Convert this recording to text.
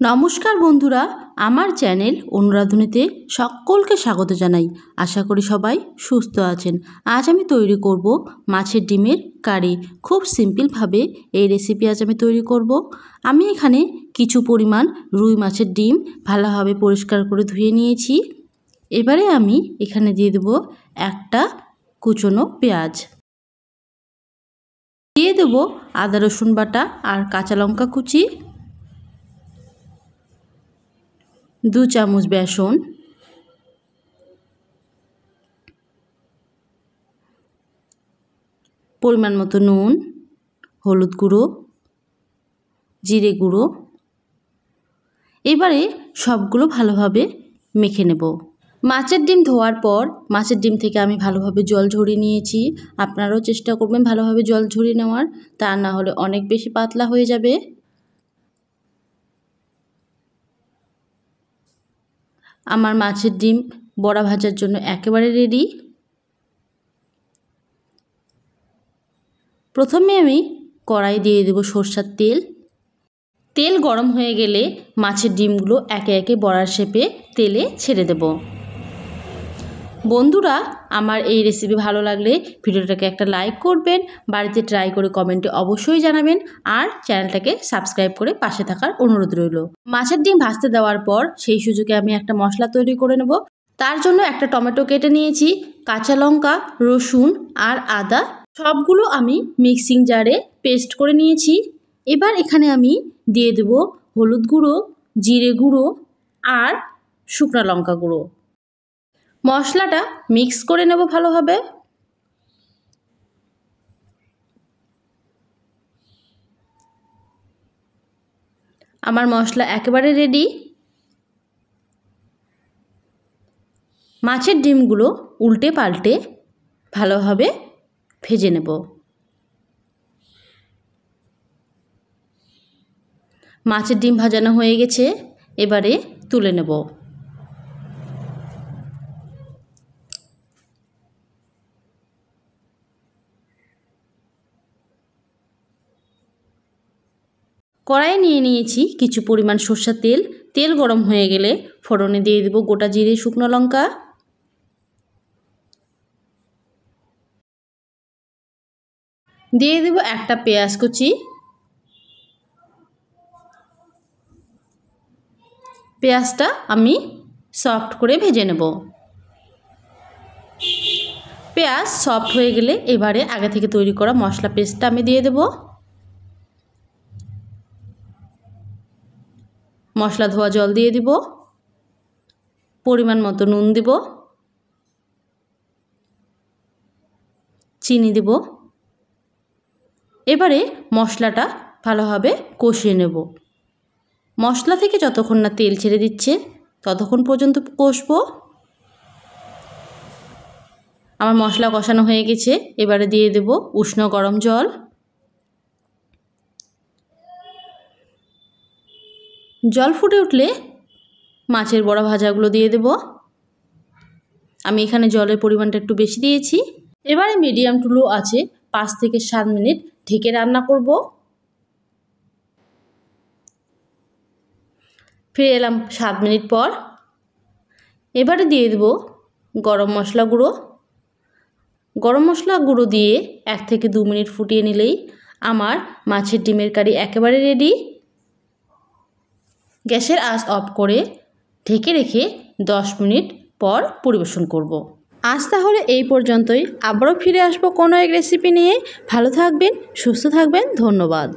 নমস্কার বন্ধুরা, আমার চ্যানেল অনুরাধুনীতে সকলকে স্বাগত জানাই। আশা করি সবাই সুস্থ আছেন। আজ আমি তৈরি করব মাছের ডিমের কারি। খুব সিম্পলভাবে এই রেসিপি আজ আমি তৈরি করব। আমি এখানে কিছু পরিমাণ রুই মাছের ডিম ভালোভাবে পরিষ্কার করে ধুয়ে নিয়েছি। এবারে আমি এখানে দিয়ে দেব একটা কুচনো পেঁয়াজ, দিয়ে দেব আদা রসুন বাটা আর কাঁচা লঙ্কা কুচি, 2 চামচ বেসন, পরিমাণ মতো নুন, হলুদ গুঁড়ো, জিরে গুঁড়ো। এবারে সবগুলো ভালোভাবে মেখে নেব। মাছের ডিম ধোয়ার পর মাছের ডিম থেকে আমি ভালোভাবে জল ঝরিয়ে নিয়েছি। আপনারাও চেষ্টা করবেন ভালোভাবে জল ঝরিয়ে নেওয়ার, তা না হলে অনেক বেশি পাতলা হয়ে যাবে। আমার মাছের ডিম বড়া ভাজার জন্য একেবারে রেডি। প্রথমে আমি কড়াই দিয়ে দেব সরষের তেল। তেল গরম হয়ে গেলে মাছের ডিমগুলো একে একে বড়ার শেপে তেলে ছেড়ে দেব। বন্ধুরা, আমার এই রেসিপি ভালো লাগলে ভিডিওটাকে একটা লাইক করবেন, বাড়িতে ট্রাই করে কমেন্টে অবশ্যই জানাবেন, আর চ্যানেলটাকে সাবস্ক্রাইব করে পাশে থাকার অনুরোধ রইল। মাছের ডিম ভাজতে দেওয়ার পর সেই সুযোগে আমি একটা মশলা তৈরি করে নেব। তার জন্য একটা টমেটো কেটে নিয়েছি, কাঁচা লঙ্কা, রসুন আর আদা সবগুলো আমি মিক্সিং জারে পেস্ট করে নিয়েছি। এবার এখানে আমি দিয়ে দেব হলুদ গুঁড়ো, জিরে গুঁড়ো আর শুকনো লঙ্কা গুঁড়ো। মশলাটা মিক্স করে নেব ভালোভাবে। আমার মশলা একেবারে রেডি। মাছের ডিমগুলো উল্টে পাল্টে ভালোভাবে ভেজে নেব। মাছের ডিম ভাজানো হয়ে গেছে, এবারে তুলে নেব। কড়াইয়ে নিয়ে নিয়েছি কিছু পরিমাণ সরষের তেল। তেল গরম হয়ে গেলে ফোড়নে দিয়ে দেব গোটা জিরে, শুকনো লঙ্কা, দিয়ে দেব একটা পেঁয়াজ কুচি। পেঁয়াজটা আমি সফট করে ভেজে নেব। পেঁয়াজ সফট হয়ে গেলে এবারে আগে থেকে তৈরি করা মশলা পেস্টটা আমি দিয়ে দেব। মশলা ধোয়া জল দিয়ে দিব, পরিমাণ মতো নুন দিব, চিনি দিব। এবারে মশলাটা ভালোভাবে কষিয়ে নেব। মশলা থেকে যতক্ষণ না তেল ছেড়ে দিচ্ছে ততক্ষণ পর্যন্ত কষবো। আমার মশলা কষানো হয়ে গেছে, এবারে দিয়ে দেব উষ্ণ গরম জল। জল ফুটে উঠলে মাছের বড়া ভাজাগুলো দিয়ে দেব। আমি এখানে জলের পরিমাণটা একটু বেশি দিয়েছি। এবারে মিডিয়াম টু লো আছে 5 থেকে 7 মিনিট ঢেকে রান্না করব। ফিরে এলাম 7 মিনিট পর। এবারে দিয়ে দেব গরম মশলা গুঁড়ো। গরম মশলা গুঁড়ো দিয়ে 1 থেকে 2 মিনিট ফুটিয়ে নিলেই আমার মাছের ডিমের কারি একেবারে রেডি। গ্যাসের আঁচ অফ করে ঢেকে রেখে 10 মিনিট পর পরিবেশন করব। আজ তাহলে এই পর্যন্তই। আবারও ফিরে আসবো কোনো এক রেসিপি নিয়ে। ভালো থাকবেন, সুস্থ থাকবেন। ধন্যবাদ।